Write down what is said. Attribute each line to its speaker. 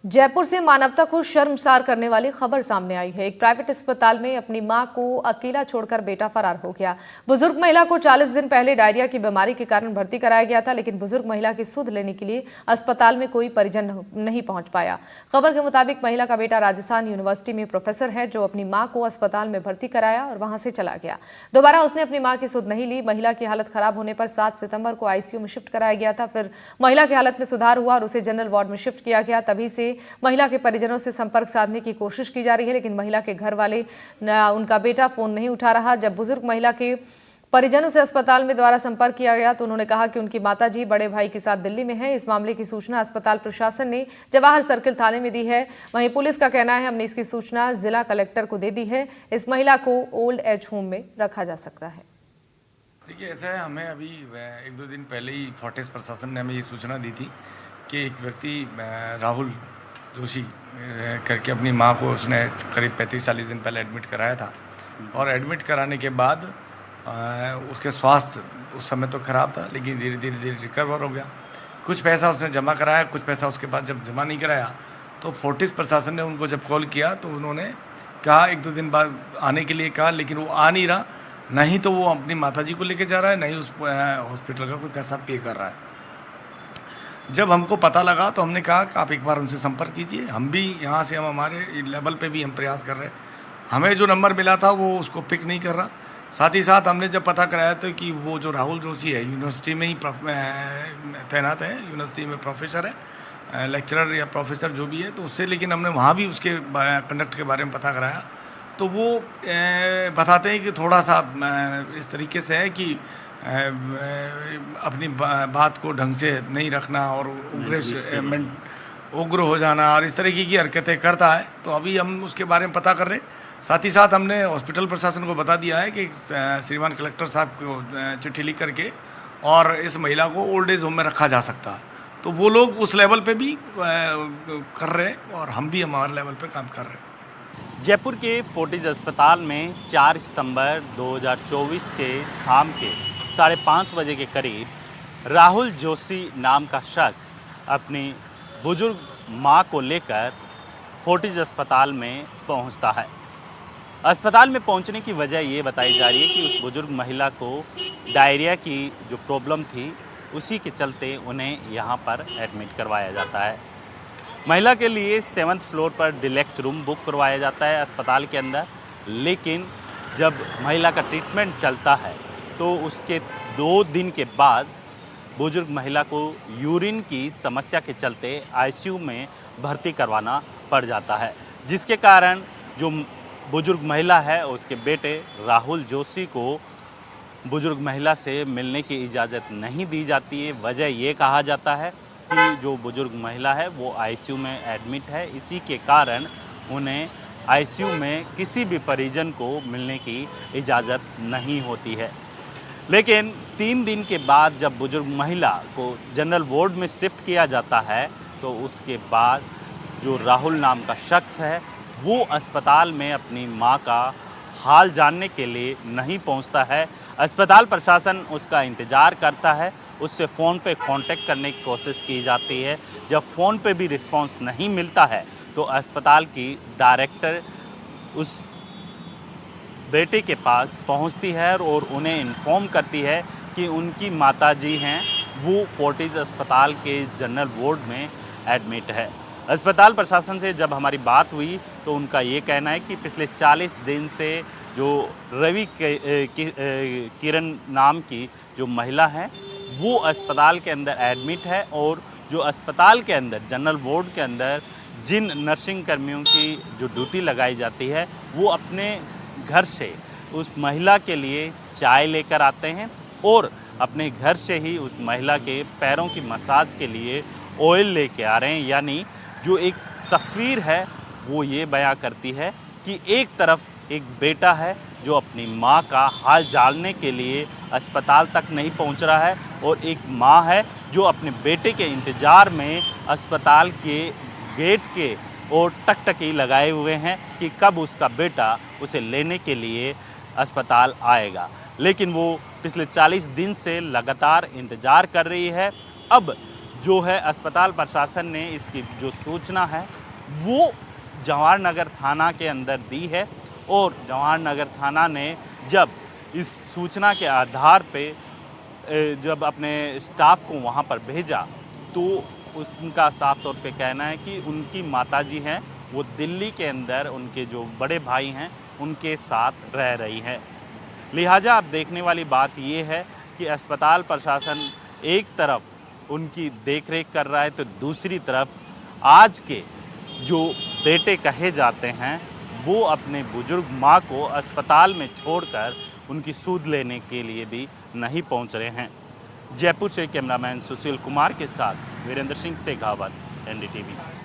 Speaker 1: जयपुर से मानवता को शर्मसार करने वाली खबर सामने आई है। एक प्राइवेट अस्पताल में अपनी मां को अकेला छोड़कर बेटा फरार हो गया। बुजुर्ग महिला को 40 दिन पहले डायरिया की बीमारी के कारण भर्ती कराया गया था, लेकिन बुजुर्ग महिला की सुध लेने के लिए अस्पताल में कोई परिजन नहीं पहुंच पाया। खबर के मुताबिक महिला का बेटा राजस्थान यूनिवर्सिटी में प्रोफेसर है, जो अपनी मां को अस्पताल में भर्ती कराया और वहां से चला गया। दोबारा उसने अपनी मां की सुध नहीं ली। महिला की हालत खराब होने पर 7 सितंबर को आईसीयू में शिफ्ट कराया गया था। फिर महिला की हालत में सुधार हुआ और उसे जनरल वार्ड में शिफ्ट किया गया। तभी से महिला के परिजनों से संपर्क साधने की कोशिश की जा रही है, लेकिन महिला के घर वाले उनका बेटा फोन नहीं उठा रहा। जब बुजुर्ग महिला के परिजनों से अस्पताल में द्वारा संपर्क किया गया तो उन्होंने कहा कि उनकी माताजी बड़े भाई के साथ दिल्ली में है। इस मामले की सूचना अस्पताल प्रशासन ने जवाहर सर्किल थाने में दी है। वहीं पुलिस का कहना है, हमने इसकी सूचना जिला कलेक्टर को दे दी है। इस महिला को ओल्ड एज होम में रखा जा सकता है।
Speaker 2: देखिए, ऐसा है, हमें अभी 1-2 दिन पहले ही फोर्टिस प्रशासन ने हमें ये सूचना दी थी कि एक व्यक्ति राहुल जोशी करके अपनी माँ को उसने करीब 35-40 दिन पहले एडमिट कराया था। और एडमिट कराने के बाद उसके स्वास्थ्य उस समय तो ख़राब था, लेकिन धीरे धीरे रिकवर हो गया। कुछ पैसा उसने जमा कराया, कुछ पैसा उसके बाद जब जमा नहीं कराया तो फोर्टिस प्रशासन ने उनको जब कॉल किया तो उन्होंने कहा 1-2 दिन बाद आने के लिए कहा, लेकिन वो आ नहीं रहा। नहीं तो वो अपनी माताजी को लेके जा रहा है, नहीं उस हॉस्पिटल का कोई पैसा पे कर रहा है। जब हमको पता लगा तो हमने कहा कि आप एक बार उनसे संपर्क कीजिए। हम भी यहाँ से, हम हमारे लेवल पे भी हम प्रयास कर रहे हैं। हमें जो नंबर मिला था वो उसको पिक नहीं कर रहा। साथ ही साथ हमने जब पता कराया तो कि वो जो राहुल जोशी है यूनिवर्सिटी में ही तैनात है, यूनिवर्सिटी में प्रोफेसर है, लेक्चरर या प्रोफेसर जो भी है, तो उससे लेकिन हमने वहाँ भी उसके कंडक्ट के बारे में पता कराया तो वो बताते हैं कि थोड़ा सा इस तरीके से है कि अपनी बात को ढंग से नहीं रखना और उग्र हो जाना और इस तरीके की हरकतें करता है। तो अभी हम उसके बारे में पता कर रहे हैं। साथ ही साथ हमने हॉस्पिटल प्रशासन को बता दिया है कि श्रीमान कलेक्टर साहब को चिट्ठी लिख करके और इस महिला को ओल्ड एज होम में रखा जा सकता है। तो वो लोग उस लेवल पे भी कर रहे हैं और हम भी हमारे लेवल पे काम कर रहे हैं।
Speaker 3: जयपुर के फोर्टिस अस्पताल में 4 सितंबर 2024 के शाम के 5:30 बजे के करीब राहुल जोशी नाम का शख्स अपनी बुजुर्ग मां को लेकर फोर्टिस अस्पताल में पहुंचता है। अस्पताल में पहुंचने की वजह ये बताई जा रही है कि उस बुजुर्ग महिला को डायरिया की जो प्रॉब्लम थी उसी के चलते उन्हें यहाँ पर एडमिट करवाया जाता है। महिला के लिए 7th फ्लोर पर डिलैक्स रूम बुक करवाया जाता है अस्पताल के अंदर, लेकिन जब महिला का ट्रीटमेंट चलता है तो उसके 2 दिन के बाद बुजुर्ग महिला को यूरिन की समस्या के चलते आईसीयू में भर्ती करवाना पड़ जाता है, जिसके कारण जो बुजुर्ग महिला है उसके बेटे राहुल जोशी को बुजुर्ग महिला से मिलने की इजाज़त नहीं दी जाती है। वजह ये कहा जाता है कि जो बुजुर्ग महिला है वो आईसीयू में एडमिट है, इसी के कारण उन्हें आईसीयू में किसी भी परिजन को मिलने की इजाज़त नहीं होती है। लेकिन 3 दिन के बाद जब बुजुर्ग महिला को जनरल वार्ड में शिफ्ट किया जाता है तो उसके बाद जो राहुल नाम का शख्स है वो अस्पताल में अपनी मां का हाल जानने के लिए नहीं पहुंचता है। अस्पताल प्रशासन उसका इंतज़ार करता है, उससे फ़ोन पे कांटेक्ट करने की कोशिश की जाती है। जब फ़ोन पे भी रिस्पांस नहीं मिलता है तो अस्पताल की डायरेक्टर उस बेटे के पास पहुंचती है और उन्हें इन्फॉर्म करती है कि उनकी माताजी हैं वो फोर्टिस अस्पताल के जनरल वार्ड में एडमिट है। अस्पताल प्रशासन से जब हमारी बात हुई तो उनका ये कहना है कि पिछले 40 दिन से जो रवि किरण नाम की जो महिला है वो अस्पताल के अंदर एडमिट है और जो अस्पताल के अंदर जनरल वार्ड के अंदर जिन नर्सिंग कर्मियों की जो ड्यूटी लगाई जाती है वो अपने घर से उस महिला के लिए चाय लेकर आते हैं और अपने घर से ही उस महिला के पैरों की मसाज के लिए ऑयल लेके आ रहे हैं। यानी जो एक तस्वीर है वो ये बयां करती है कि एक तरफ एक बेटा है जो अपनी मां का हाल जानने के लिए अस्पताल तक नहीं पहुंच रहा है और एक मां है जो अपने बेटे के इंतज़ार में अस्पताल के गेट के और टकटकी लगाए हुए हैं कि कब उसका बेटा उसे लेने के लिए अस्पताल आएगा। लेकिन वो पिछले 40 दिन से लगातार इंतज़ार कर रही है। अब जो है अस्पताल प्रशासन ने इसकी जो सूचना है वो जवाहर नगर थाना के अंदर दी है और जवाहर नगर थाना ने जब इस सूचना के आधार पे जब अपने स्टाफ को वहाँ पर भेजा तो उनका साफ तौर पे कहना है कि उनकी माताजी हैं वो दिल्ली के अंदर उनके जो बड़े भाई हैं उनके साथ रह रही हैं। लिहाजा अब देखने वाली बात ये है कि अस्पताल प्रशासन एक तरफ उनकी देखरेख कर रहा है तो दूसरी तरफ आज के जो बेटे कहे जाते हैं वो अपने बुजुर्ग माँ को अस्पताल में छोड़कर उनकी सूद लेने के लिए भी नहीं पहुंच रहे हैं। जयपुर से कैमरामैन सुशील कुमार के साथ वीरेंद्र सिंह शेखावत, NDTV।